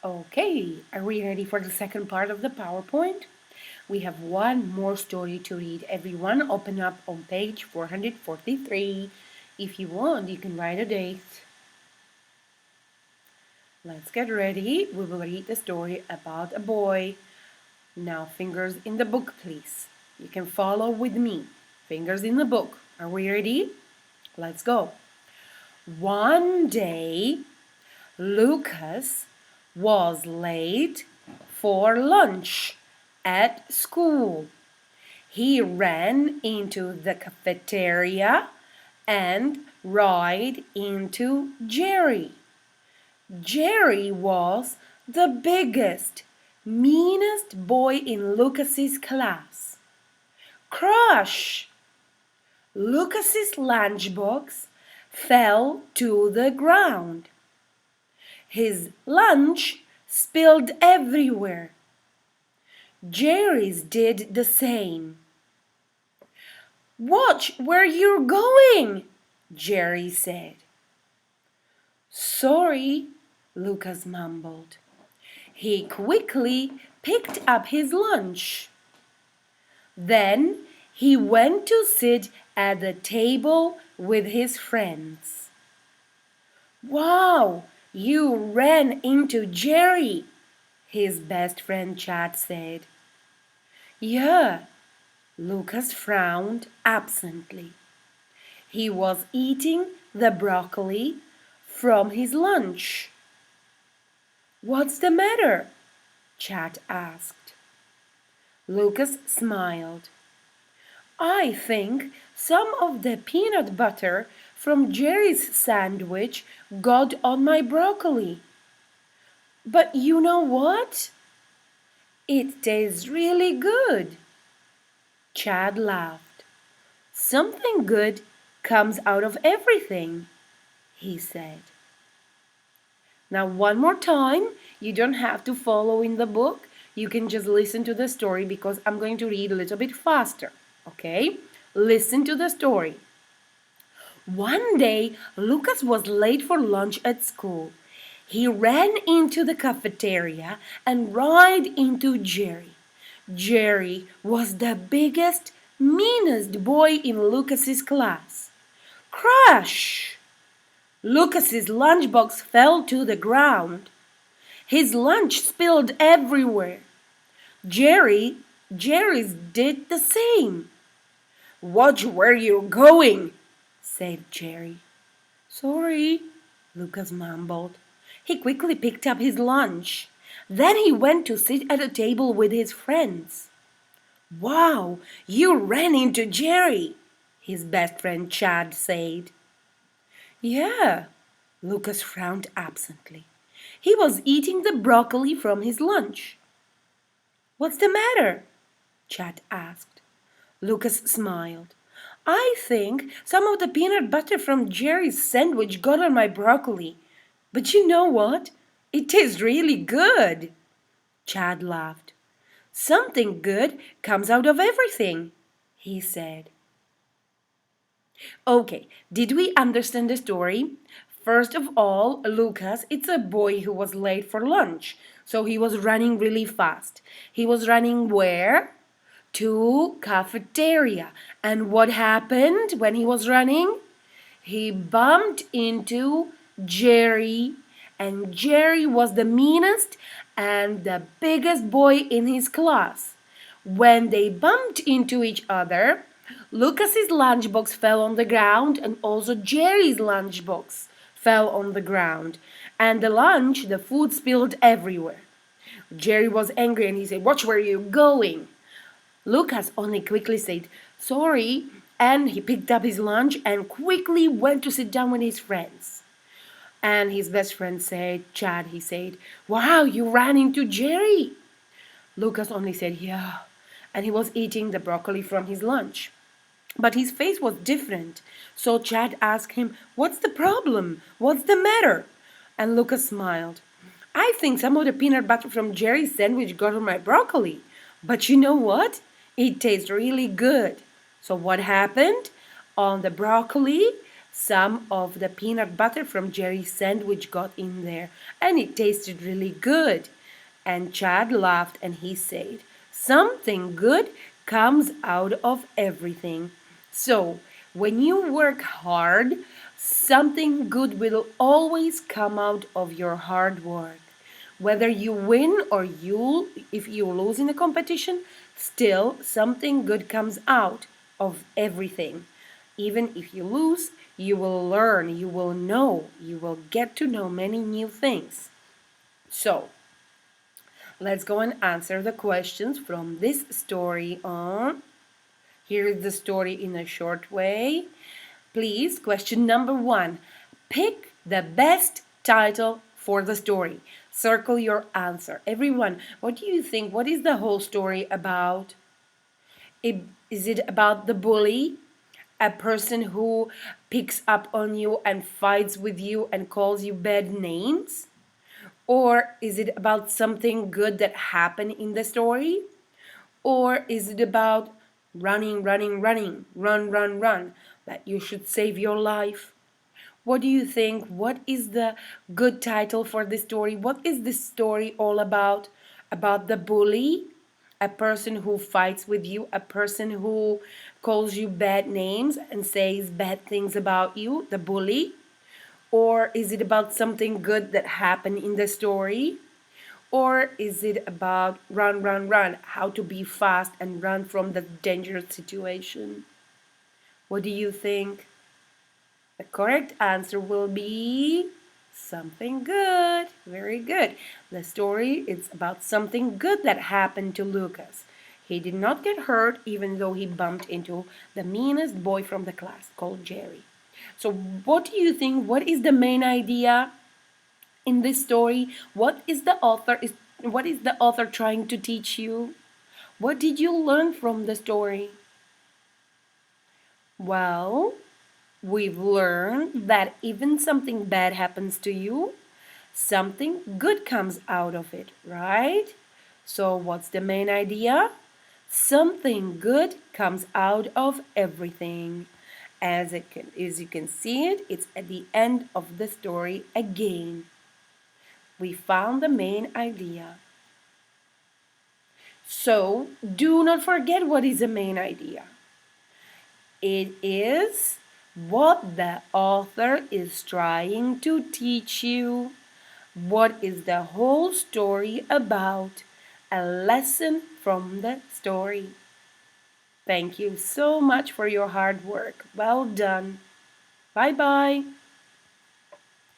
Okay, are we ready for the second part of the PowerPoint? We have one more story to read. Everyone, open up on page 443. If you want, you can write a date. Let's get ready. We will read the story about a boy. Now, fingers in the book, please. You can follow with me. Fingers in the book. Are we ready? Let's go. One day, Lucas was late for lunch at school. He ran into the cafeteria and ran into Jerry. Jerry was the biggest, meanest boy in Lucas's class. Crush! Lucas's lunchbox fell to the ground. His lunch spilled everywhere. Jerry's did the same. Watch where you're going, Jerry said. Sorry, Lucas mumbled. He quickly picked up his lunch. Then he went to sit at the table with his friends. Wow! You ran into Jerry, his best friend Chad said. Yeah, Lucas frowned absently. He was eating the broccoli from his lunch. What's the matter? Chad asked. Lucas smiled. I think some of the peanut butter from Jerry's sandwich got on my broccoli. But you know what? It tastes really good. Chad laughed. Something good comes out of everything, he said. Now one more time, you don't have to follow in the book. You can just listen to the story because I'm going to read a little bit faster, okay? Listen to the story. One day, Lucas was late for lunch at school. He ran into the cafeteria and ran into Jerry. Jerry was the biggest, meanest boy in Lucas's class. Crash! Lucas's lunchbox fell to the ground. His lunch spilled everywhere. Jerry's did the same. Watch where you're going, said Jerry. Sorry, Lucas mumbled. He quickly picked up his lunch. Then he went to sit at a table with his friends. Wow, you ran into Jerry, his best friend Chad said. Yeah, Lucas frowned absently. He was eating the broccoli from his lunch. What's the matter? Chad asked. Lucas smiled. I think some of the peanut butter from Jerry's sandwich got on my broccoli. But you know what? It tastes really good. Chad laughed. Something good comes out of everything, he said. Okay, did we understand the story? First of all, Lucas, it's a boy who was late for lunch. So he was running really fast. He was running where? To cafeteria. And what happened when he was running? He bumped into Jerry, and Jerry was the meanest and the biggest boy in his class. When they bumped into each other, Lucas's lunchbox fell on the ground and also Jerry's lunchbox fell on the ground. And the food spilled everywhere. Jerry was angry and he said, Watch where you're going. Lucas only quickly said, Sorry, and he picked up his lunch and quickly went to sit down with his friends. And his best friend said, Chad, he said, Wow, you ran into Jerry. Lucas only said, Yeah, and he was eating the broccoli from his lunch. But his face was different. So Chad asked him, What's the problem? What's the matter? And Lucas smiled. I think some of the peanut butter from Jerry's sandwich got on my broccoli. But you know what? It tastes really good. So what happened? On the broccoli, Some of the peanut butter from Jerry's sandwich got in there, and it tasted really good. And Chad laughed and he said, "Something good comes out of everything." So, when you work hard, something good will always come out of your hard work. Whether you win or if you lose in a competition, still something good comes out of everything. Even if you lose, you will learn, you will know, you will get to know many new things. So, let's go and answer the questions from this story on. Here is the story in a short way. Please, question number 1. Pick the best title for the story. Circle your answer. Everyone, what do you think? What is the whole story about? Is it about the bully? A person who picks up on you and fights with you and calls you bad names? Or is it about something good that happened in the story? Or is it about running, running, running, run, run, run, that you should save your life? What do you think? What is the good title for this story? What is this story all about? About the bully? A person who fights with you, a person who calls you bad names and says bad things about you, the bully? Or is it about something good that happened in the story? Or is it about run, run, run, how to be fast and run from the dangerous situation? What do you think? The correct answer will be something good. Very good. The story is about something good that happened to Lucas. He did not get hurt even though he bumped into the meanest boy from the class called Jerry. So what do you think? What is the main idea in this story? What is the author trying to teach you? What did you learn from the story? Well, we've learned that even something bad happens to you, something good comes out of it, right? So what's the main idea? Something good comes out of everything. As you can see it, it's at the end of the story again. We found the main idea. So do not forget what is the main idea. It is what the author is trying to teach you. What is the whole story about? A lesson from the story. Thank you so much for your hard work. Well done. Bye bye.